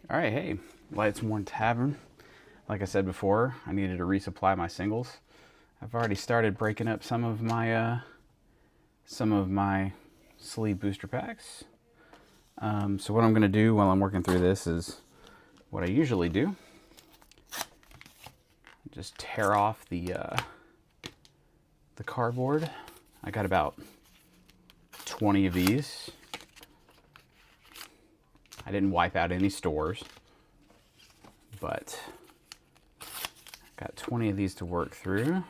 All right, hey, Lightsworn Tavern. Like I said before, I needed to resupply my singles. I've already started breaking up some of my sleeve booster packs. So what I'm going to do while I'm working through this is what I usually do. Just tear off the cardboard. I got about 20 of these. I didn't wipe out any stores, but got 20 of these to work through.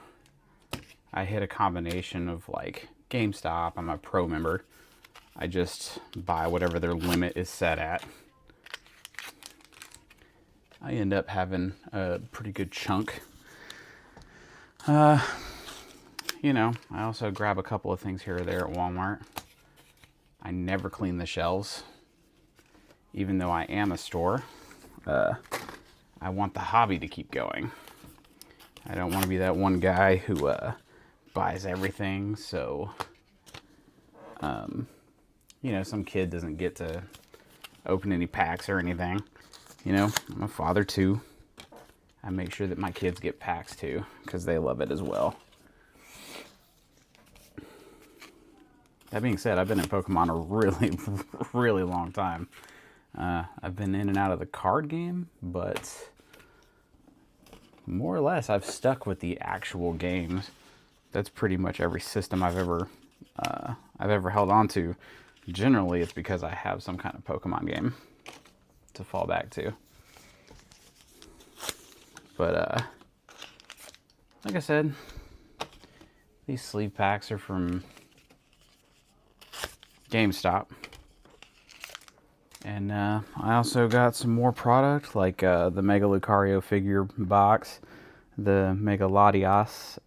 I hit a combination of like GameStop. I'm a pro member. I just buy whatever their limit is set at. I end up having a pretty good chunk. You know, I also grab a couple of things here or there at Walmart. I never clean the shelves, even though I am a store. I want the hobby to keep going. I don't want to be that one guy who buys everything, so you know, some kid doesn't get to open any packs or anything. You know, I'm a father too. I make sure that my kids get packs too, because they love it as well. That being said, I've been in Pokemon a really, really long time. I've been in and out of the card game, but more or less I've stuck with the actual games. That's pretty much every system I've ever held on to. Generally, it's because I have some kind of Pokemon game to fall back to. But like I said, these sleeve packs are from GameStop. And I also got some more product, like the Mega Lucario figure box, the Mega Latias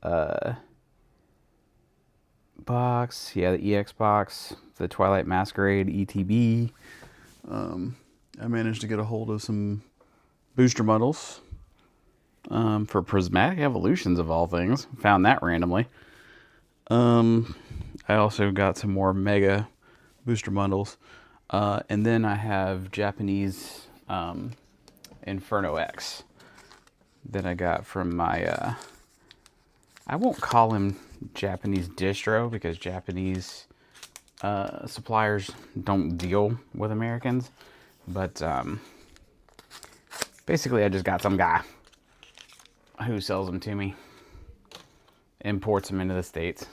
box, yeah, the EX box, the Twilight Masquerade ETB. I managed to get a hold of some booster bundles for Prismatic Evolutions of all things. Found that randomly. I also got some more Mega booster bundles. And then I have Japanese Inferno X that I got from my, I won't call him Japanese distro because Japanese suppliers don't deal with Americans. But basically I just got some guy who sells them to me, imports them into the States.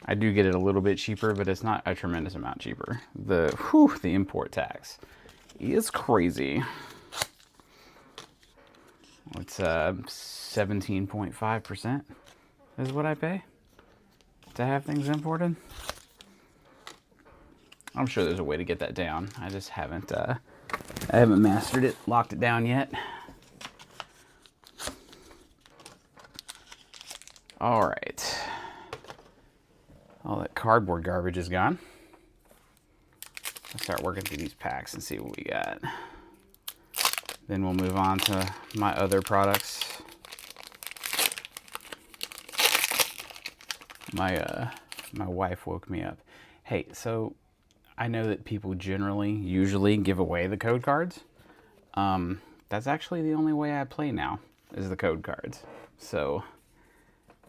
I do get it a little bit cheaper, but it's not a tremendous amount cheaper. The import tax is crazy. It's 17.5% is what I pay to have things imported. I'm sure there's a way to get that down. I just haven't mastered it, locked it down yet. All right. All that cardboard garbage is gone. Let's start working through these packs and see what we got. Then we'll move on to my other products. My wife woke me up. Hey, so I know that people usually give away the code cards. That's actually the only way I play now, is the code cards. So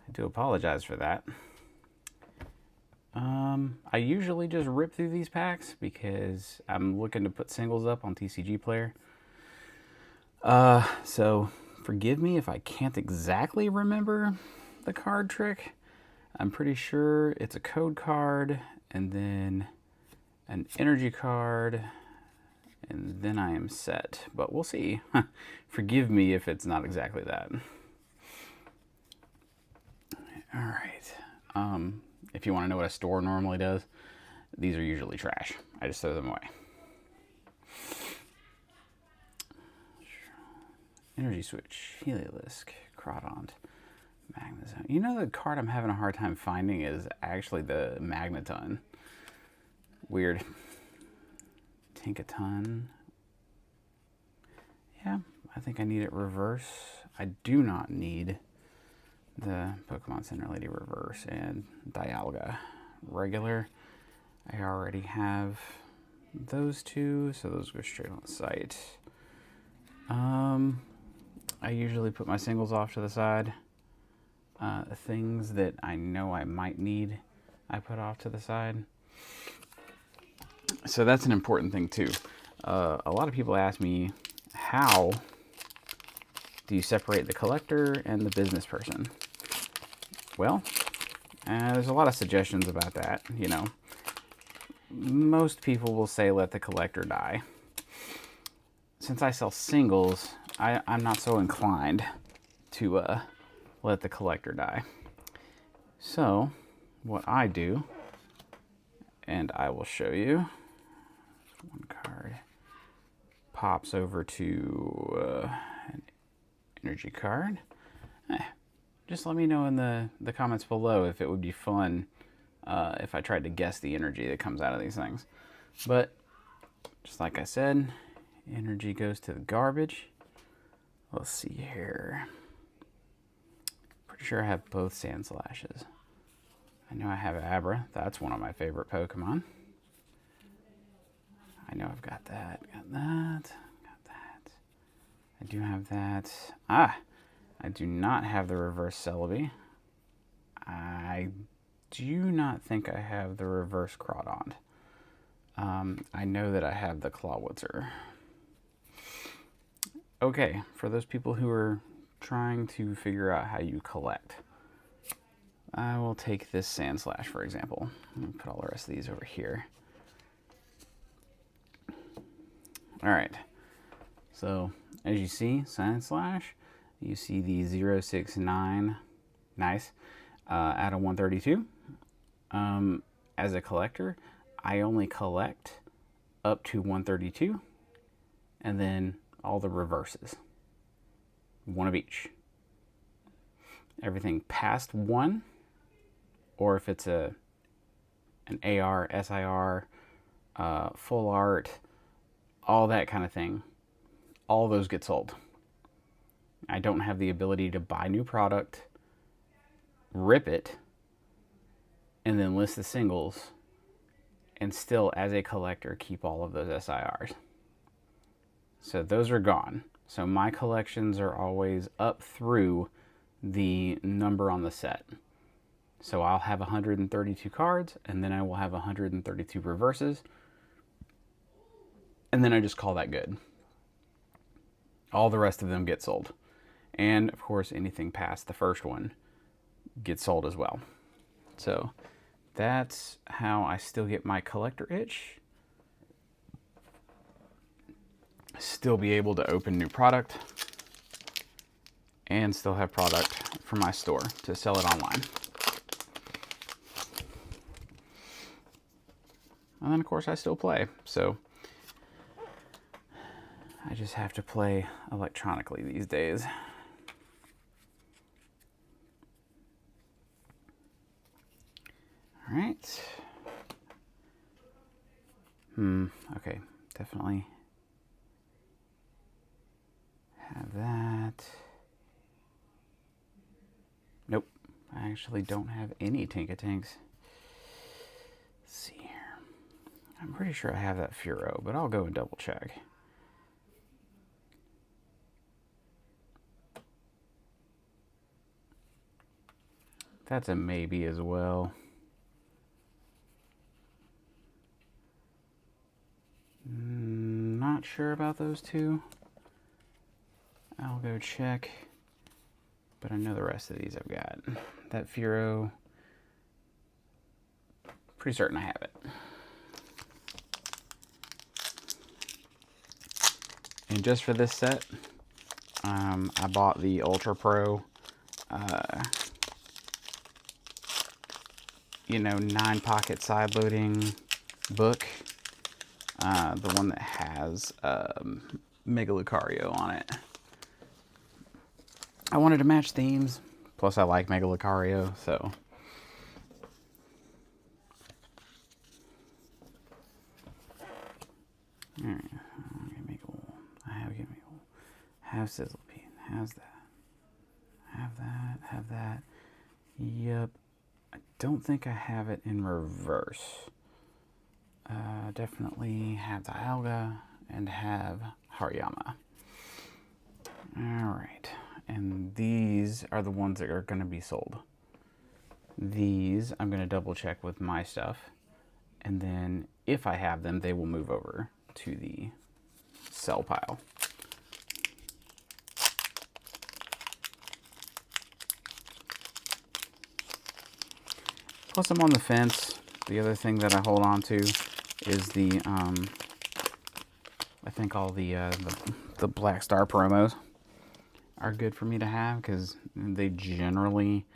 I do apologize for that. I usually just rip through these packs because I'm looking to put singles up on TCG Player. So forgive me if I can't exactly remember the card trick. I'm pretty sure it's a code card and then an energy card, and then I am set. But we'll see. Forgive me if it's not exactly that. All right. If you want to know what a store normally does, these are usually trash. I just throw them away. Energy Switch, Heliolisk, Crawdont, Magneton. You know, the card I'm having a hard time finding is actually the Magneton. Weird. Tinkaton. Yeah, I think I need it reverse. I do not need the Pokemon Center Lady reverse, and Dialga regular. I already have those two, so those go straight on the site. I usually put my singles off to the side. Things that I know I might need, I put off to the side. So that's an important thing too. A lot of people ask me, how do you separate the collector and the business person? Well, there's a lot of suggestions about that, you know. Most people will say let the collector die. Since I sell singles, I'm not so inclined to let the collector die. So what I do, and I will show you, one card pops over to an energy card. Just let me know in the comments below if it would be fun if I tried to guess the energy that comes out of these things. But just like I said, energy goes to the garbage. Let's see here. Pretty sure I have both Sandslashes. I know I have Abra. That's one of my favorite Pokemon. I know I've got that, got that. I do have that. I do not have the reverse Celebi. I do not think I have the reverse Crawdont. I know that I have the Clawitzer. Okay, for those people who are trying to figure out how you collect, I will take this Sandslash, for example. Let me put all the rest of these over here. Alright, so as you see, Sandslash, you see the 069, nice, out of 132. As a collector, I only collect up to 132, and then all the reverses. One of each. Everything past 1, or if it's an AR, SIR, full art, all that kind of thing, all those get sold. I don't have the ability to buy new product, rip it, and then list the singles, and still, as a collector, keep all of those SIRs. So those are gone. So my collections are always up through the number on the set. So I'll have 132 cards, and then I will have 132 reverses, and then I just call that good. All the rest of them get sold. And of course, anything past the first one gets sold as well. So that's how I still get my collector itch. Still be able to open new product and still have product for my store to sell it online. And then of course I still play, so I just have to play electronically these days. All right. Okay, definitely have that. Nope, I actually don't have any Tinkatinks. Let's see here. I'm pretty sure I have that Furo, but I'll go and double check. That's a maybe as well. Not sure about those two. I'll go check. But I know the rest of these I've got. That Furo, pretty certain I have it. And just for this set, I bought the Ultra Pro, 9-pocket side loading book. The one that has Mega Lucario on it. I wanted to match themes, plus I like Mega Lucario, so. Alright, have Sizzlepede, has that. Have that. Yep. I don't think I have it in reverse. definitely have the Alga and have Hariyama. Alright, and these are the ones that are going to be sold. These I'm going to double check with my stuff, and then if I have them, they will move over to the sell pile. Plus, I'm on the fence. The other thing that I hold on to is the, I think all the Black Star promos are good for me to have, because they generally,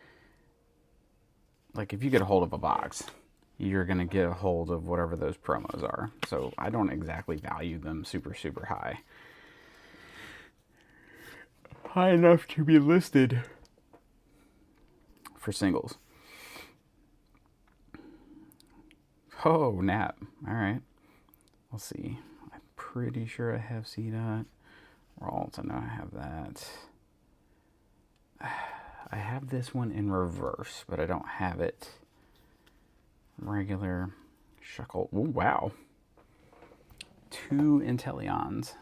like, if you get a hold of a box, you're going to get a hold of whatever those promos are. So I don't exactly value them super, super high. High enough to be listed for singles. Oh, nap. Alright. We'll see. I'm pretty sure I have C-Dot. Ralt, I know I have that. I have this one in reverse, but I don't have it regular. Shuckle. Ooh, wow. 2 Inteleons.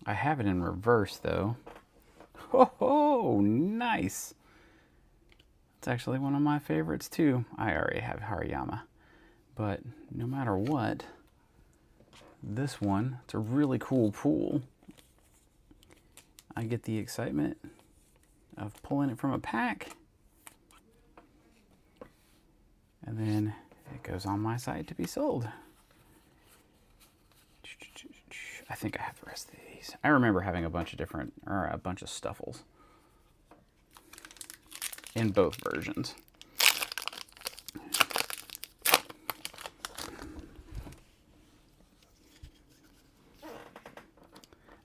I have it in reverse, though. Oh, nice. It's actually one of my favorites, too. I already have Hariyama. But no matter what, this one, it's a really cool pool. I get the excitement of pulling it from a pack. And then it goes on my site to be sold. I think I have the rest of these. I remember having a bunch of different, or a bunch of Stuffles in both versions.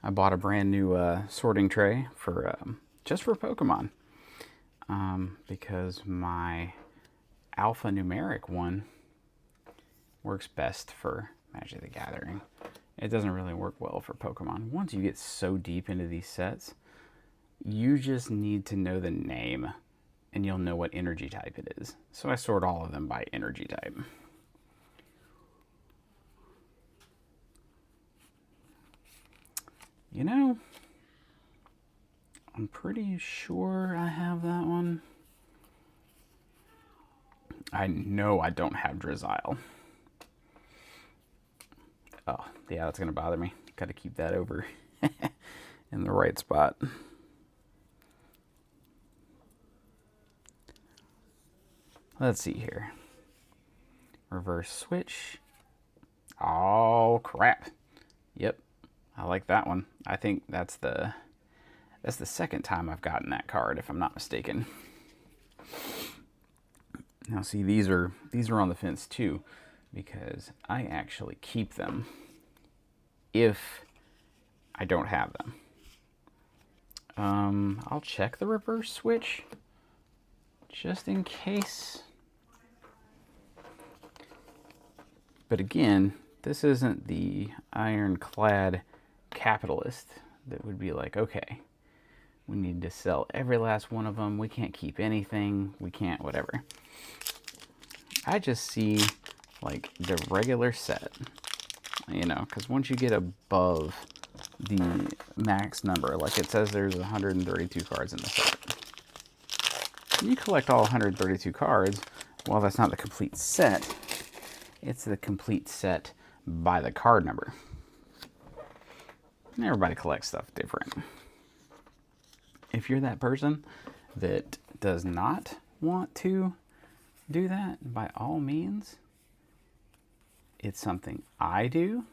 I bought a brand new sorting tray for just for Pokemon, because my alphanumeric one works best for Magic the Gathering. It doesn't really work well for Pokemon. Once you get so deep into these sets, you just need to know the name and you'll know what energy type it is. So I sort all of them by energy type. You know, I'm pretty sure I have that one. I know I don't have Drizzile. Oh, yeah, that's going to bother me. Got to keep that over in the right spot. Let's see here. Reverse switch. Oh, crap. Yep, I like that one. I think that's the second time I've gotten that card, if I'm not mistaken. Now, see, these are on the fence too, because I actually keep them if I don't have them. I'll check the reverse switch just in case. But again, this isn't the ironclad capitalist that would be like, okay, we need to sell every last one of them. We can't keep anything. We can't whatever. I just see like the regular set, you know, because once you get above the max number, like it says there's 132 cards in the set. You collect all 132 cards. Well, that's not the complete set. It's the complete set by the card number. And everybody collects stuff different. If you're that person that does not want to do that, by all means, it's something I do.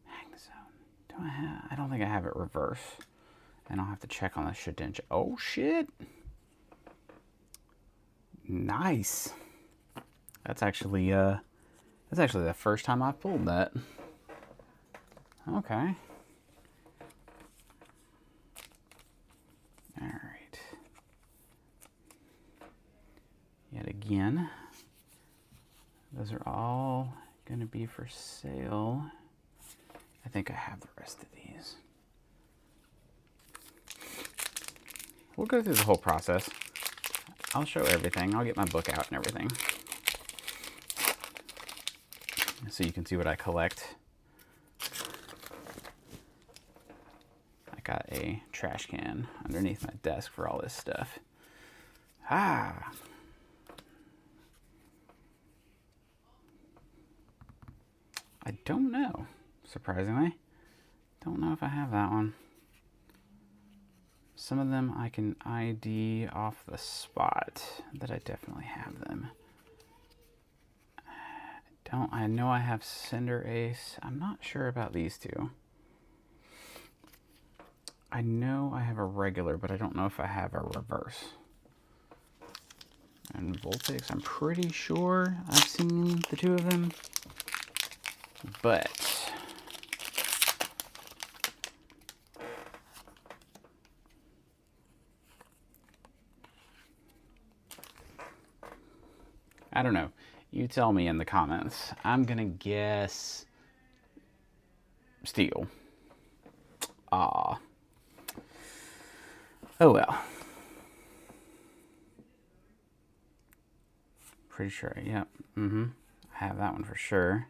Hang zone. Do I have? I don't think I have it reverse. And I'll have to check on the Shedinja. Oh shit! Nice. That's actually the first time I've pulled that. Okay. All right. Yet again, those are all going to be for sale. I think I have the rest of these. We'll go through the whole process. I'll show everything. I'll get my book out and everything. so you can see what I collect. I got a trash can underneath my desk for all this stuff. Ah. I don't know, surprisingly. Don't know if I have that one. Some of them I can ID off the spot, that I definitely have them. I know I have Cinder Ace. I'm not sure about these two. I know I have a regular, but I don't know if I have a reverse. And Voltix, I'm pretty sure I've seen the two of them. But I don't know. You tell me in the comments. I'm gonna guess steel. Ah. Oh well. Pretty sure. Yep. I have that one for sure.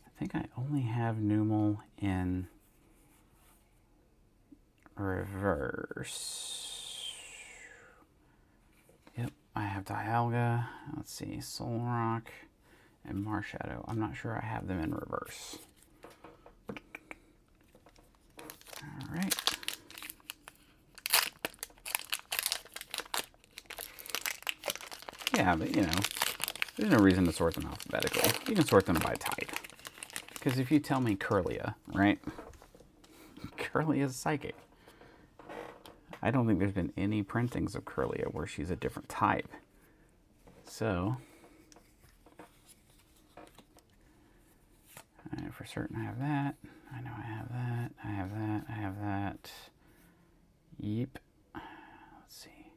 I think I only have Numel in reverse. Yep. I have Dialga. Let's see. Solrock and Marshadow. I'm not sure I have them in reverse. All right. Yeah, but you know, there's no reason to sort them alphabetically. You can sort them by type. Because if you tell me Kirlia, right? Kirlia is psychic. I don't think there's been any printings of Kirlia where she's a different type. So, I know for certain I have that. I know I have that. I have that. I have that. Yep. Let's see.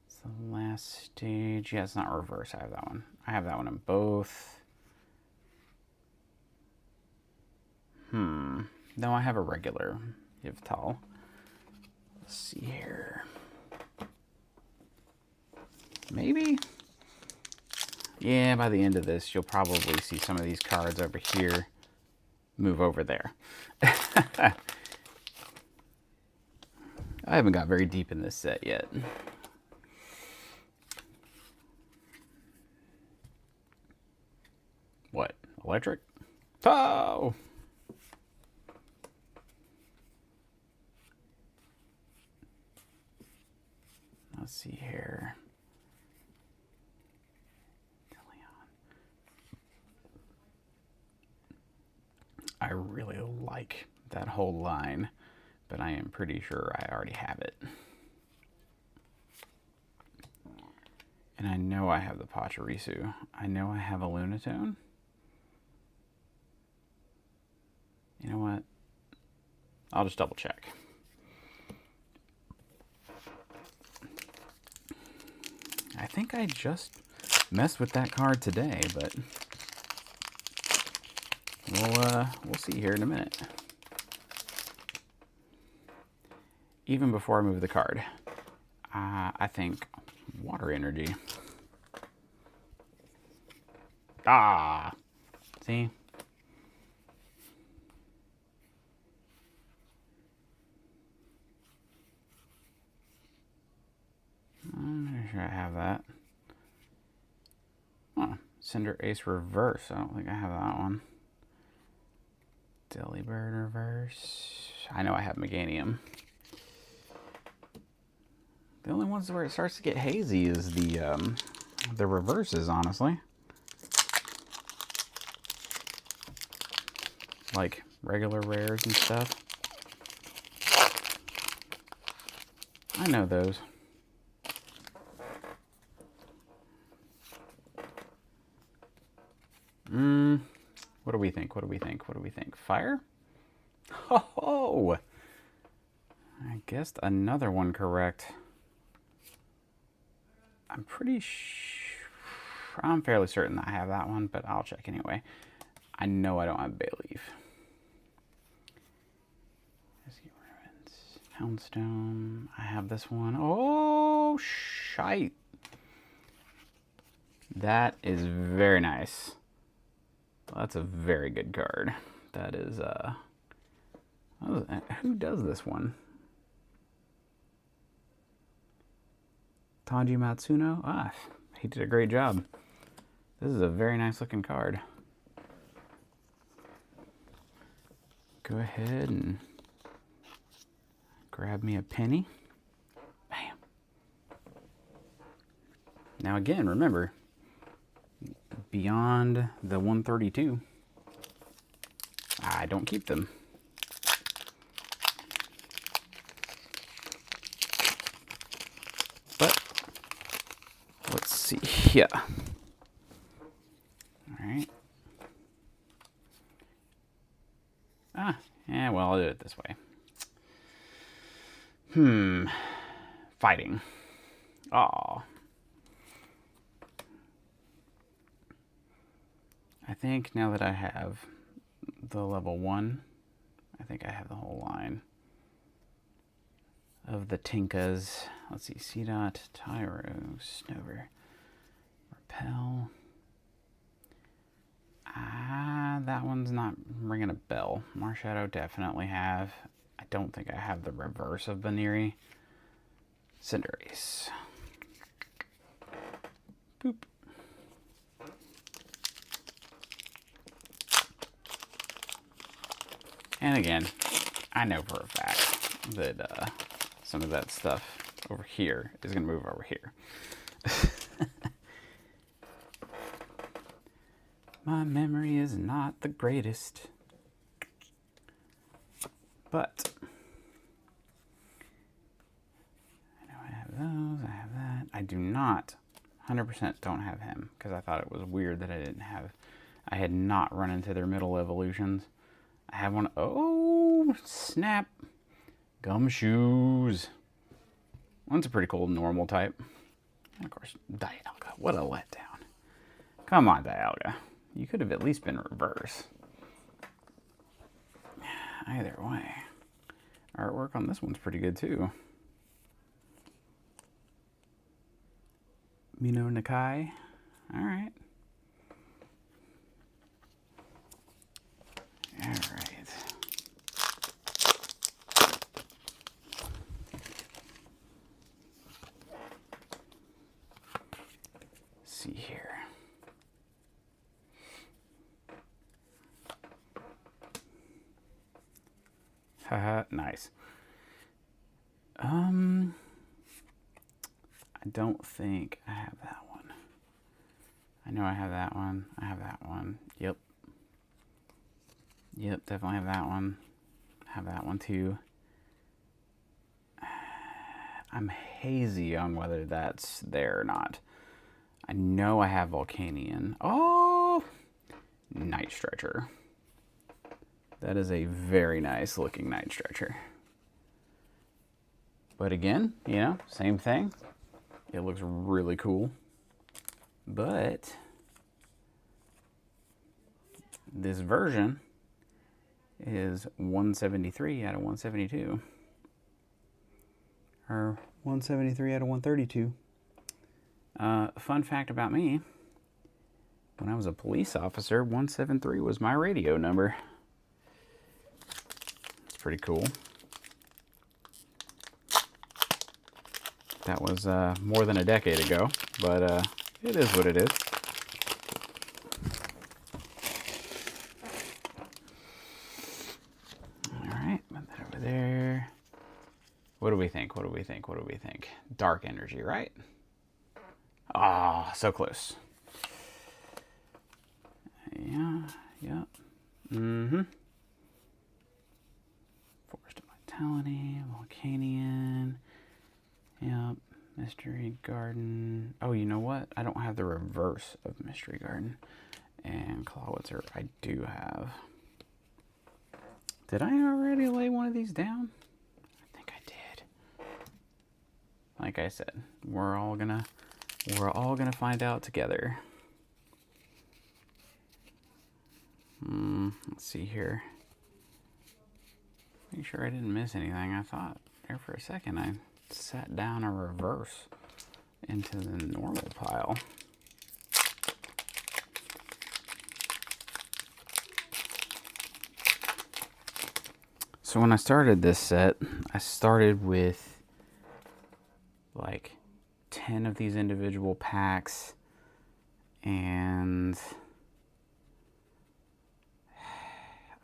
It's the last stage. Yeah, it's not reverse. I have that one. I have that one in both. No, I have a regular Yveltal. Let's see here. Maybe? Yeah, by the end of this, you'll probably see some of these cards over here move over there. I haven't got very deep in this set yet. What? Electric? Oh! Let's see here. I really like that whole line, but I am pretty sure I already have it. And I know I have the Pachirisu. I know I have a Lunatone. You know what? I'll just double check. I think I just messed with that card today, but we'll see here in a minute. Even before I move the card, I think water energy. Ah, see? I'm sure I have that. Oh, Cinder Ace reverse. I don't think I have that one. Delibird reverse. I know I have Meganium. The only ones where it starts to get hazy is the reverses, honestly. Like regular rares and stuff. I know those. What do we think? What do we think? What do we think? Fire? Oh! I guessed another one correct. I'm pretty I'm fairly certain I have that one, but I'll check anyway. I know I don't have Bayleaf. Houndstone. I have this one. Oh, shite. That is very nice. Well, that's a very good card. That is, who does this one? Tanji Matsuno? Ah, he did a great job. This is a very nice looking card. Go ahead and grab me a penny. Bam. Now again, remember, beyond the 132, I don't keep them. But let's see. Yeah. All right. Yeah, well, I'll do it this way. Fighting. Aw. I think now that I have the level 1, I think I have the whole line of the Tinkas. Let's see, C-Dot, Tyro, Snover, Repel. That one's not ringing a bell. Marshadow definitely have. I don't think I have the reverse of Baneri. Cinderace. Boop. And again, I know for a fact that some of that stuff over here is going to move over here. My memory is not the greatest. But I know I have those, I have that. I do not, 100% don't have him, because I thought it was weird that I had not run into their middle evolutions. I have one, oh, snap. Gumshoes. One's a pretty cool normal type. And of course, Dialga. What a letdown. Come on, Dialga. You could have at least been reverse. Either way. Artwork on this one's pretty good too. Mino Nakai. Alright. Alright. See here. Haha, nice. I don't think I have that one. I know I have that one. I have that one. Yep. Yep, definitely have that one. Have that one too. I'm hazy on whether that's there or not. I know I have Volcanion. Oh! Night Stretcher. That is a very nice looking Night Stretcher. But again, you know, same thing. It looks really cool. But this version is 173 out of 172. Or 173 out of 132. Fun fact about me, when I was a police officer, 173 was my radio number. It's pretty cool. That was more than a decade ago, but it is what it is. Alright, put that over there. What do we think? What do we think? What do we think? Dark Energy, right? Ah, so close. Yeah, yeah. Mm-hmm. Forest of Vitality, Volcanion. Yep, Mystery Garden. Oh, you know what? I don't have the reverse of Mystery Garden. And Clawitzer I do have. Did I already lay one of these down? I think I did. Like I said, we're all gonna find out together. Let's see here. Make sure I didn't miss anything. I thought there for a second I sat down a reverse into the normal pile. So when I started this set, I started with like 10 of these individual packs and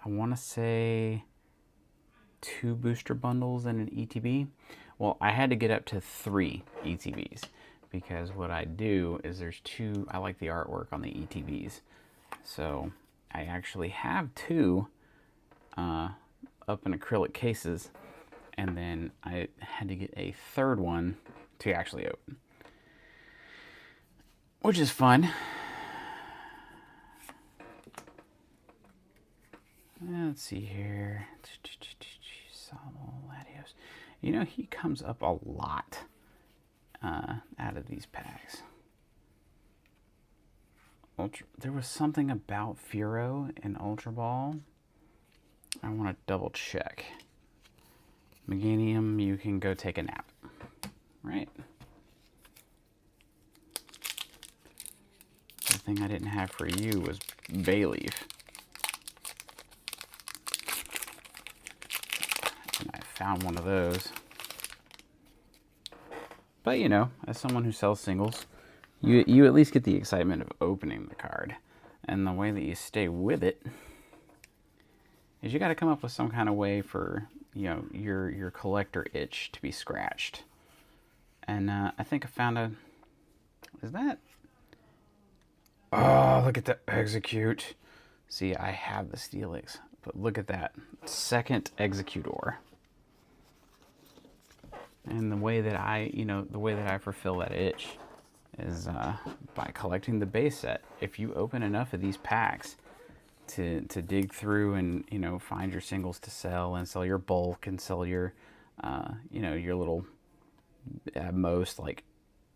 I want to say 2 booster bundles and an ETB. Well, I had to get up to 3 ETBs because what I do is there's 2, I like the artwork on the ETBs. So I actually have 2 up in acrylic cases, and then I had to get a 3rd one to actually open, which is fun. Let's see here. Latios. You know, he comes up a lot out of these packs. There was something about Furo in Ultra Ball. I want to double check. Meganium, you can go take a nap. Right? The thing I didn't have for you was Bayleaf. And I found one of those. But you know, as someone who sells singles, you at least get the excitement of opening the card. And the way that you stay with it is you got to come up with some kind of way for, you know, your collector itch to be scratched. And I think I found a... Is that... Oh, look at the Execute. See, I have the Steelix, but look at that. 2nd Executor. And the way that I fulfill that itch is by collecting the base set. If you open enough of these packs to dig through and, you know, find your singles to sell and sell your bulk and sell your, you know, your little, at most, like,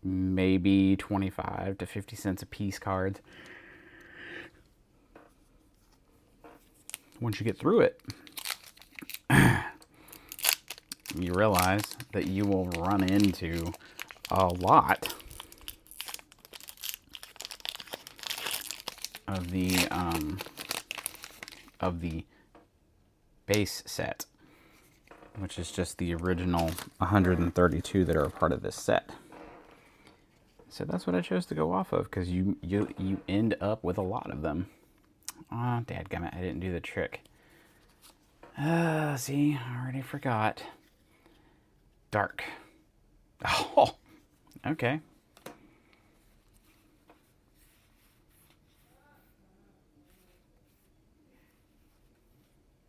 maybe 25 to 50 cents a piece cards. Once you get through it, you realize that you will run into a lot of the base set, which is just the original 132 that are a part of this set. So that's what I chose to go off of, because you end up with a lot of them. Oh, dadgummit, I didn't do the trick. See, I already forgot. Dark. Oh, okay.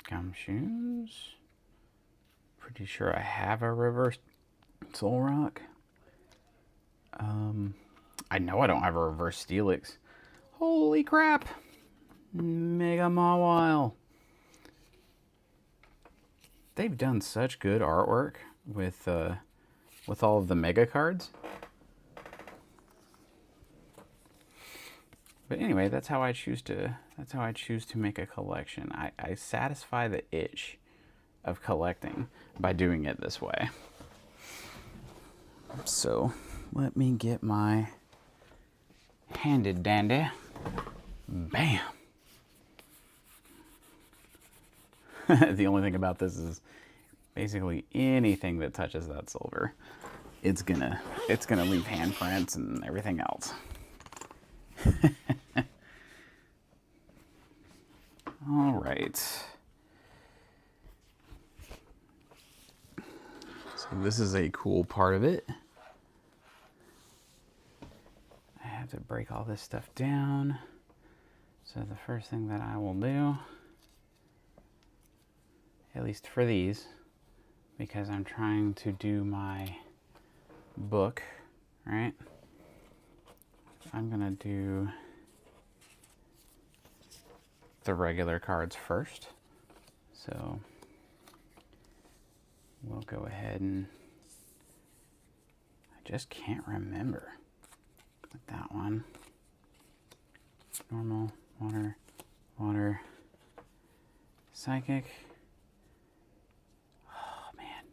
Gumshoes. Pretty sure I have a reverse Soul Rock. I know I don't have a reverse Steelix. Holy crap! Mega Mawile. They've done such good artwork with all of the mega cards. But anyway, that's how I choose to make a collection. I satisfy the itch of collecting by doing it this way. So let me get my handy dandy. Bam. The only thing about this is basically anything that touches that silver, it's gonna leave handprints and everything else. All right. So this is a cool part of it. I have to break all this stuff down. So the first thing that I will do, at least for these, because I'm trying to do my book, right? I'm gonna do the regular cards first. So we'll go ahead and, I just can't remember. Like that one. Normal, water, water, psychic. Oh man,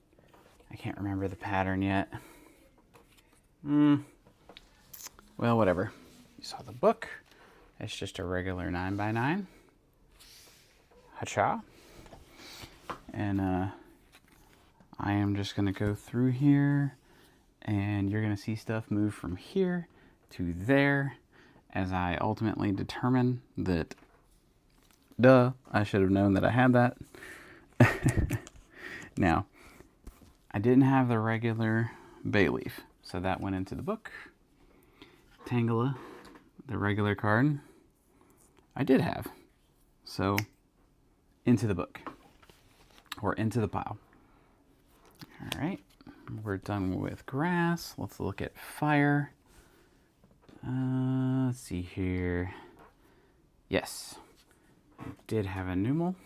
I can't remember the pattern yet. Well, whatever. You saw the book. It's just a regular 9x9. Hacha. And I am just going to go through here, and you're going to see stuff move from here to there as I ultimately determine that, duh, I should have known that I had that. Now, I didn't have the regular bay leaf, so that went into the book. Tangela, the regular card, I did have. So, into the book, or into the pile. All right, we're done with grass. Let's look at fire. Let's see here. Yes, I did have a Numel.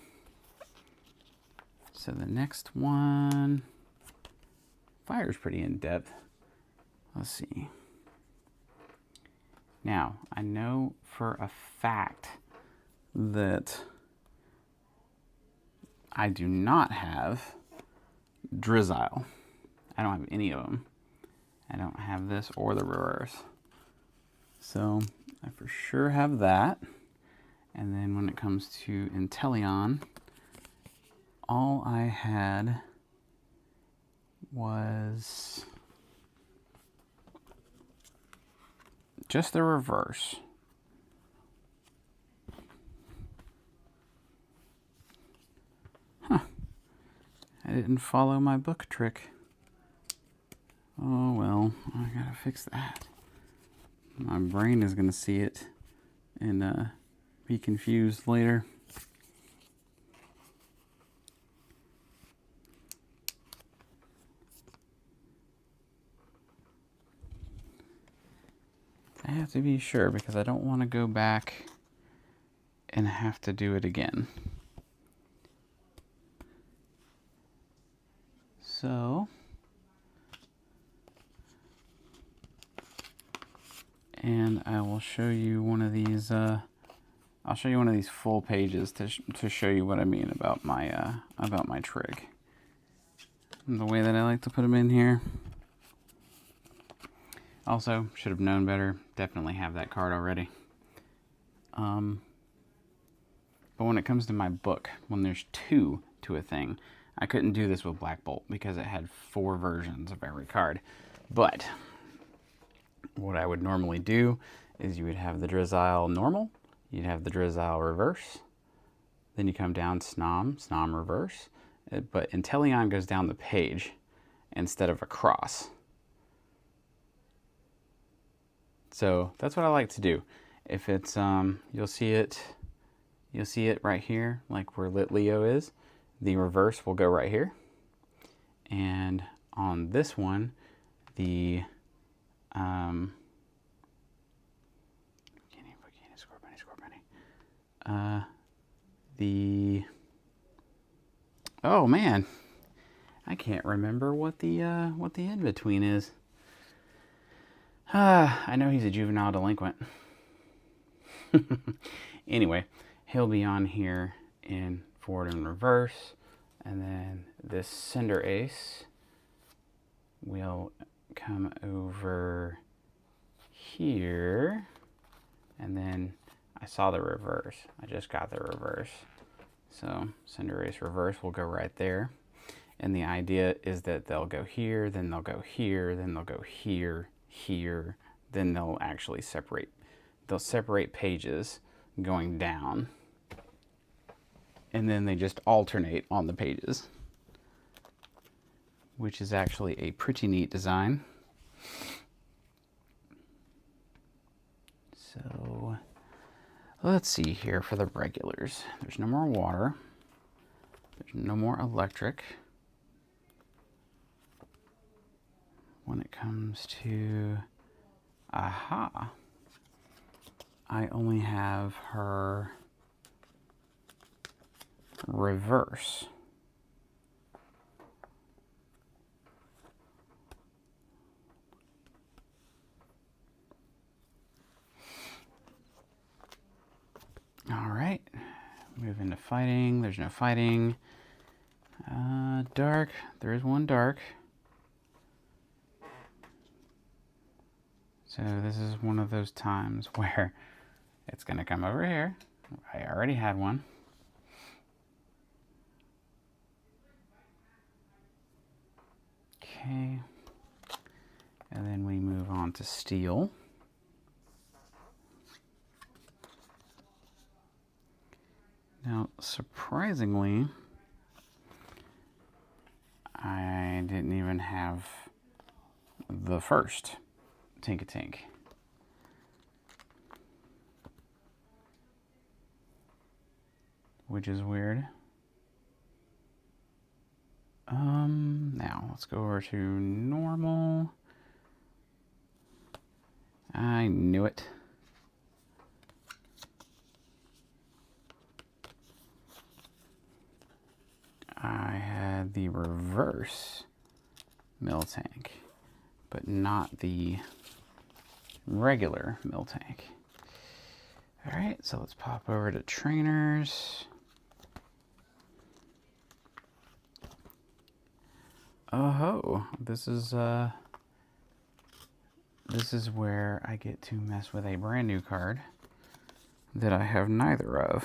So the next one, fire is pretty in depth. Let's see. Now, I know for a fact that I do not have Drizzile. I don't have any of them. I don't have this or the reverse. So I for sure have that. And then when it comes to Inteleon, all I had was just the reverse. Huh. I didn't follow my book trick. Oh well, I gotta fix that. My brain is gonna see it and be confused later. I have to be sure because I don't want to go back and have to do it again. So, and I will show you one of these. I'll show you one of these full pages to show you what I mean about my trig. And the way that I like to put them in here. Also, should have known better. Definitely have that card already. But when it comes to my book, when there's 2 to a thing, I couldn't do this with Black Bolt because it had 4 versions of every card. But what I would normally do is you would have the Drizzile normal, you'd have the Drizzile reverse, then you come down Snom reverse, but Inteleon goes down the page instead of across. So that's what I like to do. If it's you'll see it right here, like where Lit Leo is. The reverse will go right here, and on this one, the oh man, I can't remember what the in between is. I know he's a juvenile delinquent. Anyway, he'll be on here in forward and reverse, and then this Cinder Ace will come over here, and then I saw the reverse. I just got the reverse. So Cinder Ace reverse will go right there. And the idea is that they'll go here, then they'll go here, then they'll go here, here, then they'll actually separate. They'll separate pages going down, and then they just alternate on the pages, which is actually a pretty neat design. So let's see here for the regulars. There's no more water. There's no more electric. When it comes to Aha, I only have her reverse. All right, move into fighting. There's no fighting. Dark, there is one dark. So this is one of those times where it's going to come over here. I already had one. Okay. And then we move on to steel. Now, surprisingly, I didn't even have the first Tink-a-Tink. Which is weird. Now let's go over to normal. I knew it. I had the reverse Miltank, but not the regular Miltank. All right, so let's pop over to trainers. Oh, this is where I get to mess with a brand new card that I have neither of.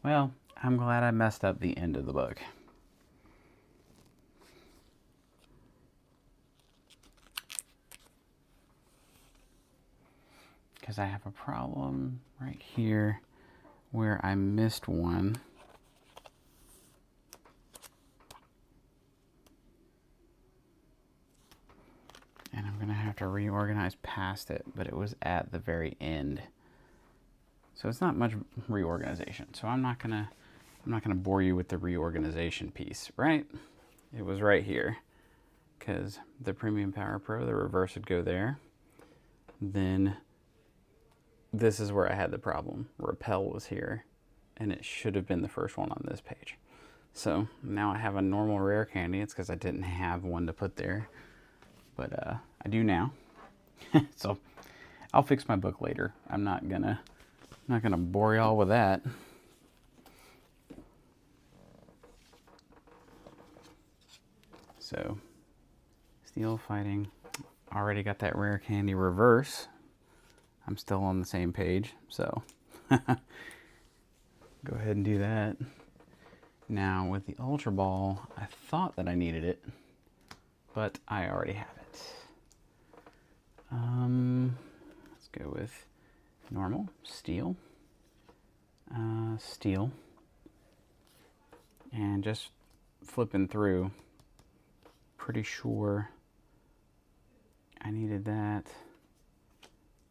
Well, I'm glad I messed up the end of the book. Because I have a problem right here where I missed one. And I'm going to have to reorganize past it, but it was at the very end. So it's not much reorganization. So I'm not gonna bore you with the reorganization piece, right? It was right here, because the Premium Power Pro, the reverse would go there. Then this is where I had the problem. Repel was here, and it should have been the first one on this page. So now I have a normal rare candy. It's because I didn't have one to put there, but I do now. So I'll fix my book later. I'm not gonna bore y'all with that. So, steel fighting. Already got that rare candy reverse. I'm still on the same page, so go ahead and do that. Now with the Ultra Ball, I thought that I needed it, but I already have it. Let's go with normal, steel, steel, and just flipping through, pretty sure I needed that.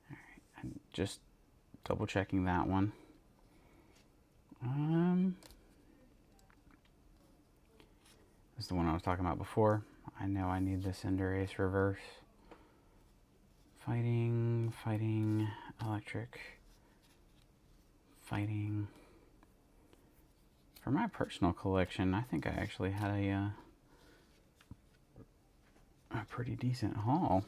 All right, I'm just double checking that one. This is the one I was talking about before. I know I need this Endurace reverse. Fighting, fighting, electric, fighting. For my personal collection, I think I actually had a pretty decent haul.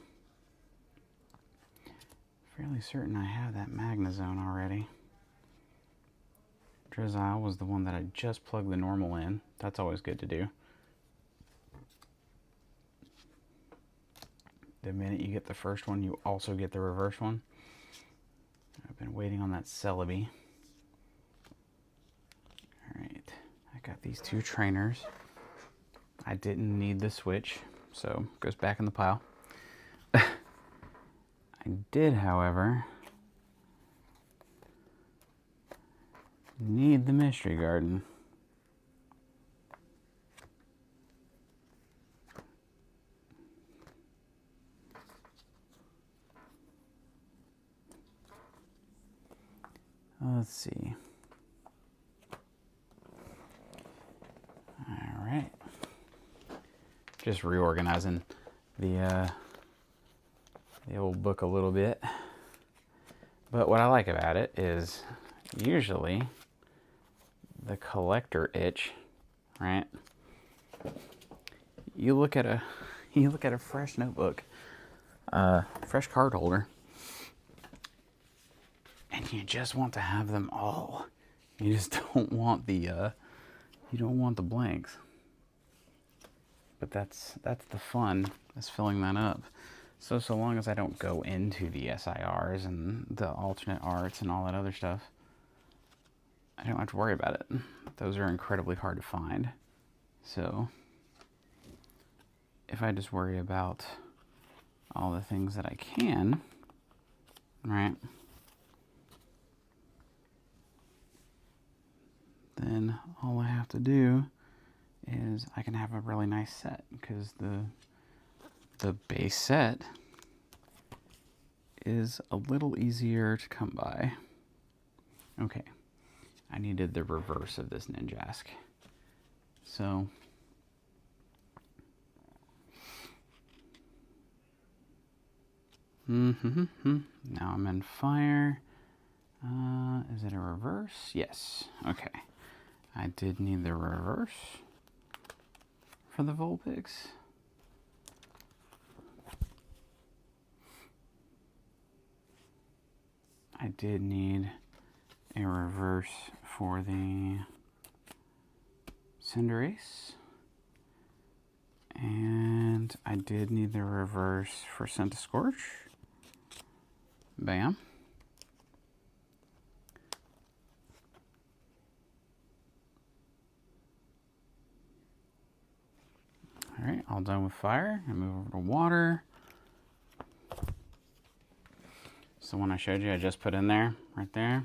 Fairly certain I have that Magnezone already. Drizzile was the one that I just plugged the normal in. That's always good to do. The minute you get the first one, you also get the reverse one. I've been waiting on that Celebi. Alright, I got these two trainers. I didn't need the switch, so it goes back in the pile. I did, however, need the Mystery Garden. Let's see. All right. Just reorganizing the old book a little bit. But what I like about it is usually the collector itch, right? You look at a fresh notebook, fresh card holder, and you just want to have them all You just don't want the you don't want the blanks. But that's the fun, is filling that up. So long as I don't go into the SIRs and the alternate arts and all that other stuff, I don't have to worry about it. Those are incredibly hard to find. So if I just worry about all the things that I can, right, then all I have to do is I can have a really nice set, because the base set is a little easier to come by. Okay, I needed the reverse of this Ninjask. So now I'm in fire. Is it a reverse? Yes. Okay. I did need the reverse for the Vulpix. I did need a reverse for the Cinderace. And I did need the reverse for Centiskorch. Bam. Alright, all done with fire. I move over to water. So one I showed you, I just put in there, right there.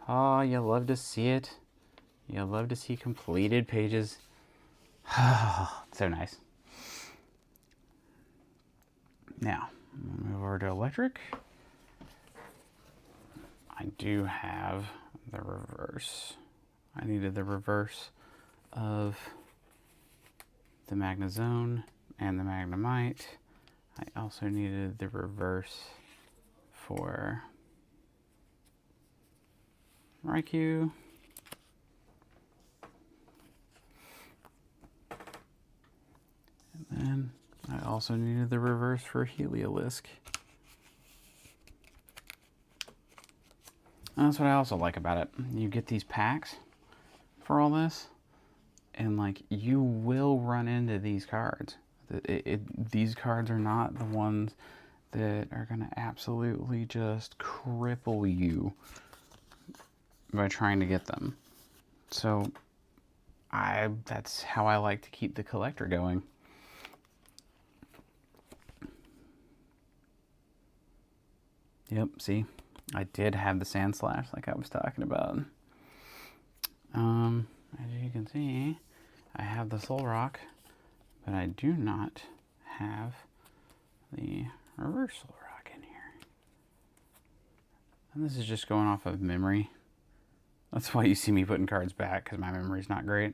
Oh, you love to see it. You love to see completed pages. So nice. Now, move over to electric. I do have the reverse. I needed the reverse of the Magnezone and the Magnemite. I also needed the reverse for Raikou. And then I also needed the reverse for Heliolisk. And that's what I also like about it. You get these packs for all this, and like, you will run into these cards. These cards are not the ones that are gonna absolutely just cripple you by trying to get them. So that's how I like to keep the collector going. Yep, see, I did have the Sandslash like I was talking about. As you can see, I have the Solrock, but I do not have the reverse Solrock in here. And this is just going off of memory. That's why you see me putting cards back, because my memory's not great.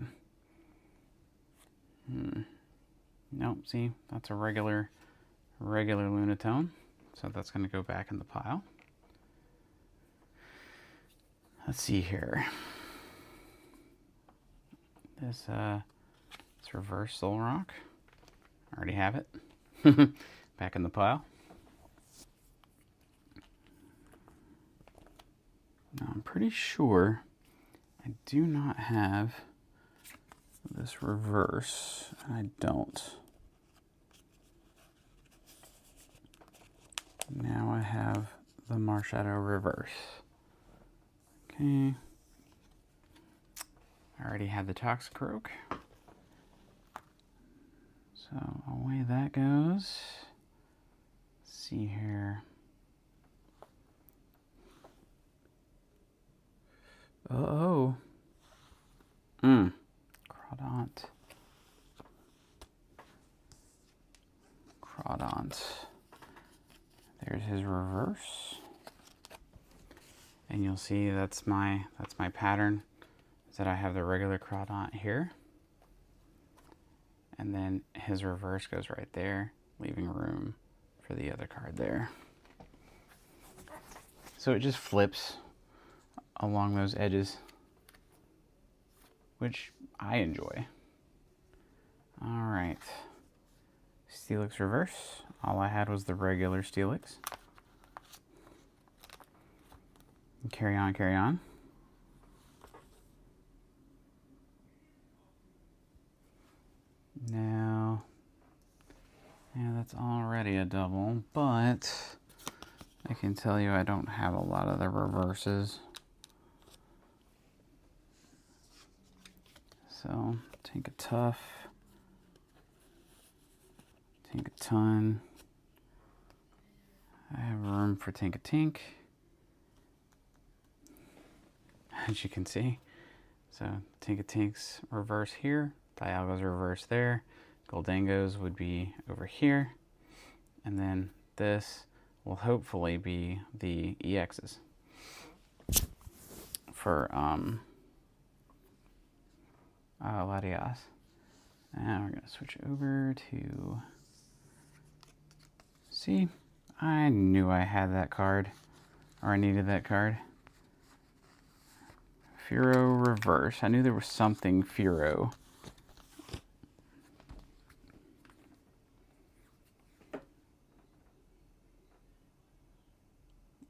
Nope, see, that's a regular Lunatone. So that's going to go back in the pile. Let's see here. This reverse Solrock. I already have it. Back in the pile. Now I'm pretty sure I do not have this reverse. I don't. Now I have the Marshadow reverse. Okay. I already had the Toxicroak. So away that goes. Let's see here. Uh-oh. Crawdont. There's his reverse. And you'll see that's my pattern, is that I have the regular Crawdont here. And then his reverse goes right there, leaving room for the other card there. So it just flips along those edges, which I enjoy. All right. Steelix reverse. All I had was the regular Steelix. Carry on, carry on. Now, yeah, that's already a double, but I can tell you I don't have a lot of the reverses. So, take a tough, take a ton. I have room for Tink a Tink, as you can see. So, Tink a Tink's reverse here, Dialga's reverse there, Goldango's would be over here, and then this will hopefully be the EXs for Latias. Now we're going to switch over to... See, I knew I had that card, or I needed that card. Furo reverse. I knew there was something Furo.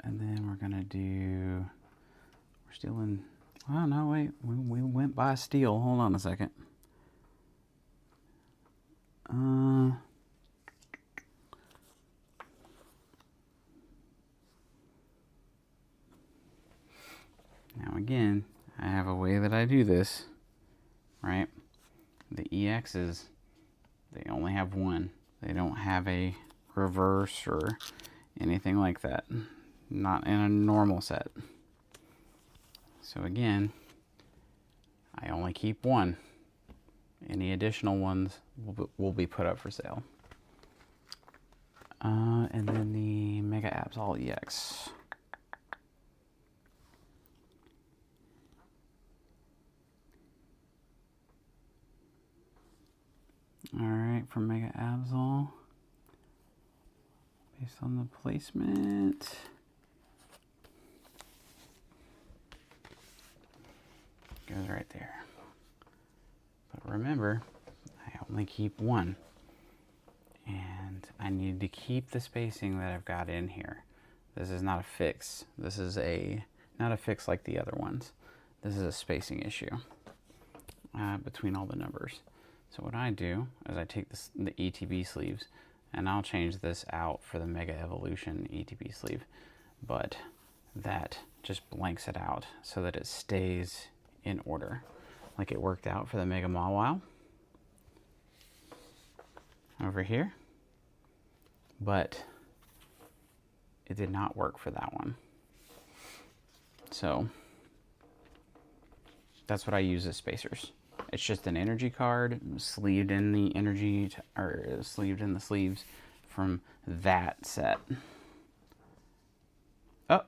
And then we're going to do... We're still in... Oh, no, wait. We went by steel. Hold on a second. Now, again, I have a way that I do this, right? The EXs, they only have one. They don't have a reverse or anything like that. Not in a normal set. So again, I only keep one. Any additional ones will be put up for sale. And then the Mega Absol EX. Alright, for Mega Absol, based on the placement, goes right there. But remember, I only keep one. And I need to keep the spacing that I've got in here. This is not a fix. This is not a fix like the other ones. This is a spacing issue between all the numbers. So what I do is I take the ETB sleeves, and I'll change this out for the Mega Evolution ETB sleeve. But that just blanks it out so that it stays in order, like it worked out for the Mega Mawile over here. But it did not work for that one. So that's what I use as spacers. It's just an energy card sleeved in the energy, or sleeved in the sleeves from that set. Oh,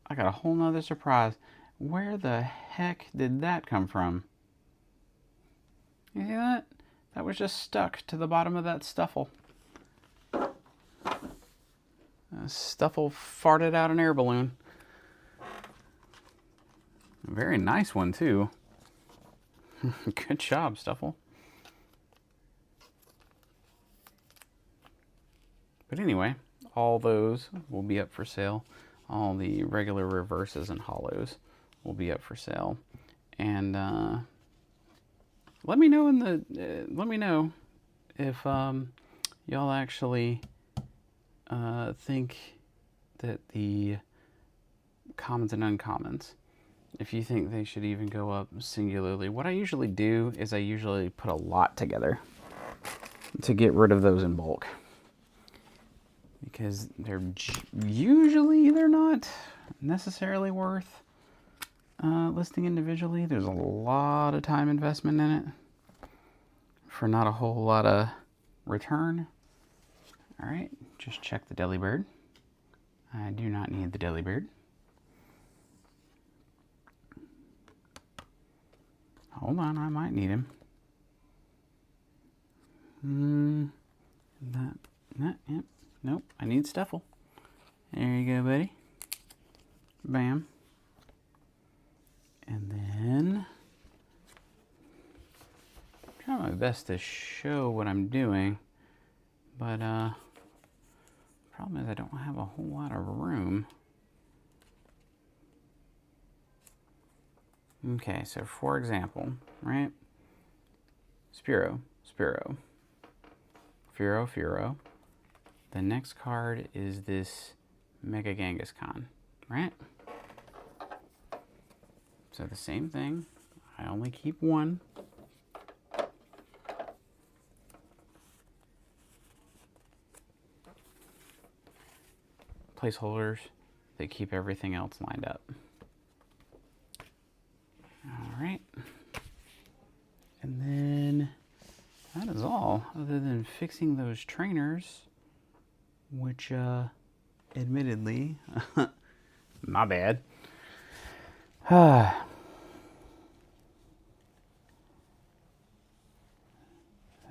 I got a whole nother surprise. Where the heck did that come from? You see that? That was just stuck to the bottom of that Stuffle. Stuffle farted out an air balloon. A very nice one, too. Good job, Stuffle. But anyway, all those will be up for sale. All the regular reverses and hollows will be up for sale. And let me know if y'all actually think that the commons and uncommons, if you think they should even go up singularly. What I usually do is I usually put a lot together to get rid of those in bulk, because they're not necessarily worth listing individually. There's a lot of time investment in it for not a whole lot of return. All right, just check the Delibird. I do not need the Delibird. Hold on, I might need him. Yep. Nope, I need Stuffle. There you go, buddy. Bam. And then, I'm trying my best to show what I'm doing, but problem is I don't have a whole lot of room. Okay, so for example, right? Spearow. Spearow. Fearow. The next card is this Mega Kangaskhan, right? So the same thing. I only keep one. Placeholders that keep everything else lined up. All right. And then that is all, other than fixing those trainers, which admittedly, my bad.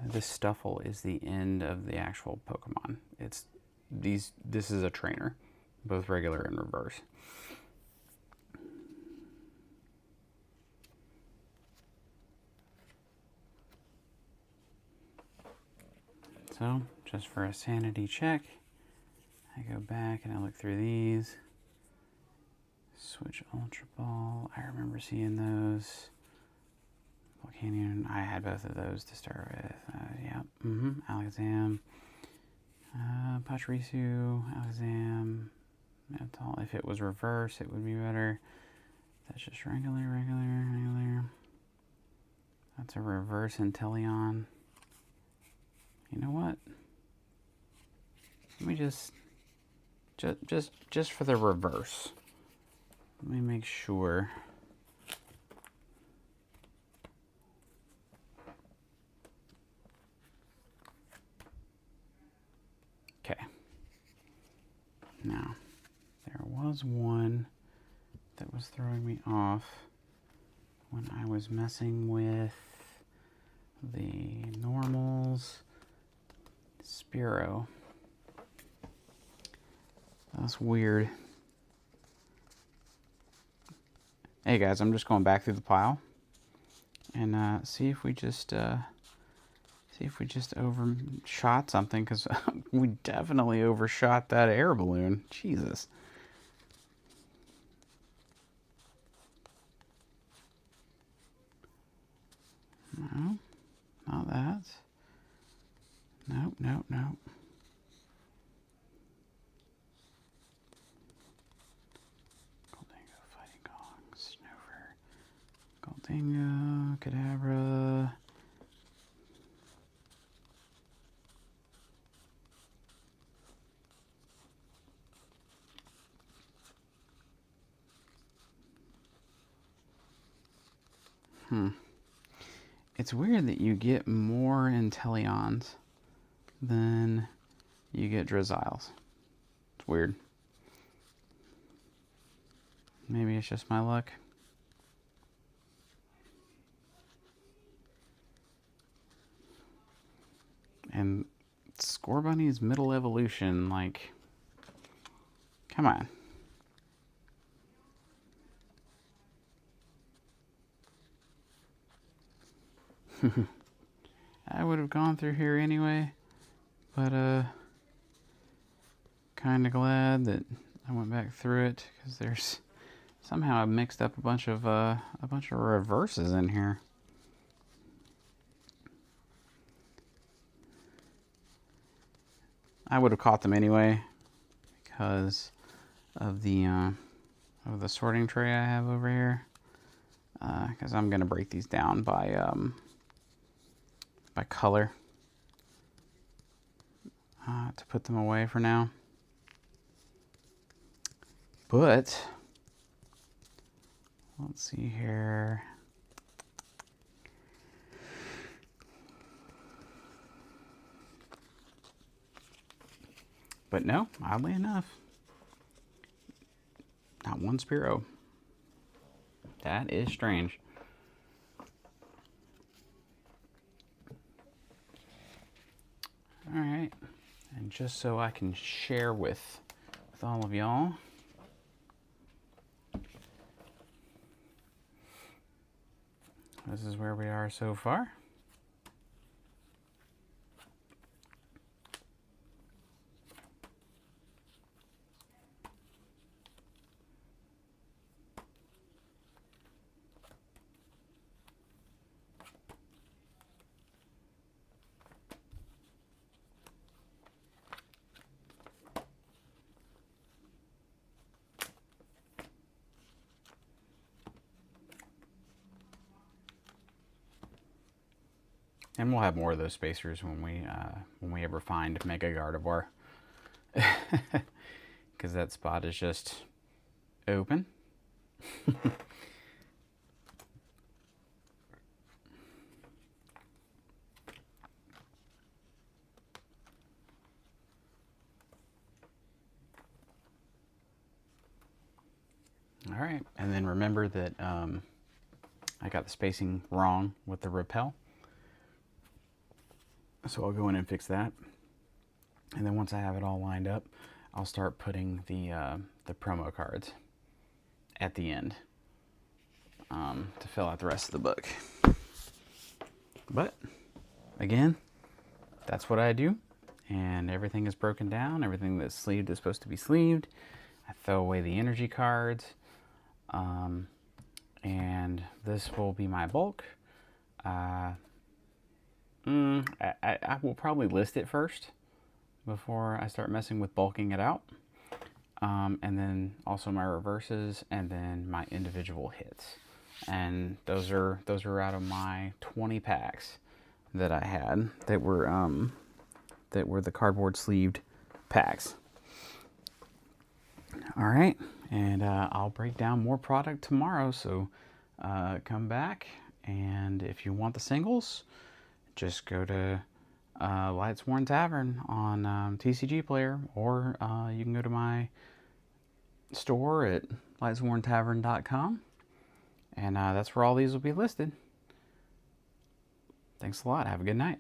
This Stuffle is the end of the actual Pokemon. This is a trainer, both regular and reverse. So, just for a sanity check, I go back and I look through these. Switch Ultra Ball, I remember seeing those. Volcanion, I had both of those to start with. Yeah, Alakazam. Pachirisu, Alakazam. If it was reverse, it would be better. That's just regular. That's a reverse Inteleon. You know what? Let me just for the reverse. Let me make sure. Okay. Now, there was one that was throwing me off when I was messing with the normals. Spearow. That's weird. Hey guys, I'm just going back through the pile and see if we just overshot something, because we definitely overshot that air balloon. Jesus. No, not that. Nope. Goldingo, Fighting Gong, Snoover, Goldingo, Kadabra. It's weird that you get more Inteleons than you get Drizzles. It's weird. Maybe it's just my luck. And Scorbunny's middle evolution, like, come on. I would have gone through here anyway, but kind of glad that I went back through it, because there's somehow I mixed up a bunch of reverses in here. I would have caught them anyway because of the sorting tray I have over here. Because I'm gonna break these down by color to put them away for now. But let's see here. But no, oddly enough, not one Spearow. That is strange. All right, and just so I can share with all of y'all, this is where we are so far. And we'll have more of those spacers when we ever find Mega Gardevoir. Because that spot is just open. All right, and then remember that I got the spacing wrong with the repel. So I'll go in and fix that. And then once I have it all lined up, I'll start putting the promo cards at the end to fill out the rest of the book. But again, that's what I do. And everything is broken down. Everything that's sleeved is supposed to be sleeved. I throw away the energy cards. And this will be my bulk. I will probably list it first before I start messing with bulking it out. And then also my reverses, and then my individual hits. And those are out of my 20 packs that I had that were the cardboard sleeved packs. All right, and I'll break down more product tomorrow, so come back, and if you want the singles, just go to Lightsworn Tavern on TCG Player, or you can go to my store at lightsworntavern.com, and that's where all these will be listed. Thanks a lot. Have a good night.